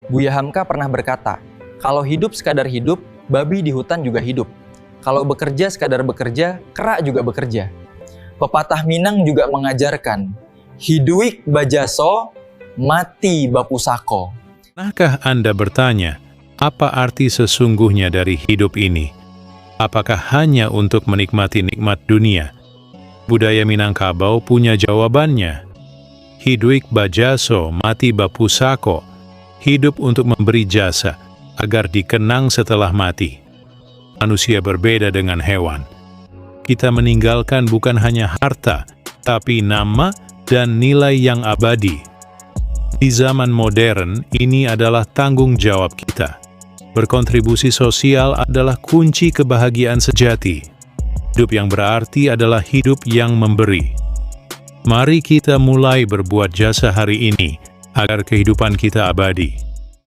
Buya Hamka pernah berkata, kalau hidup sekadar hidup, babi di hutan juga hidup. Kalau bekerja sekadar bekerja, kera juga bekerja. Pepatah Minang juga mengajarkan, hiduik bajaso, mati bapusako. Pernahkah Anda bertanya, apa arti sesungguhnya dari hidup ini? Apakah hanya untuk menikmati nikmat dunia? Budaya Minangkabau punya jawabannya. Hiduik bajaso, mati bapusako. Hidup untuk memberi jasa, agar dikenang setelah mati. Manusia berbeda dengan hewan. Kita meninggalkan bukan hanya harta, tapi nama dan nilai yang abadi. Di zaman modern, ini adalah tanggung jawab kita. Berkontribusi sosial adalah kunci kebahagiaan sejati. Hidup yang berarti adalah hidup yang memberi. Mari kita mulai berbuat jasa hari ini, agar kehidupan kita abadi.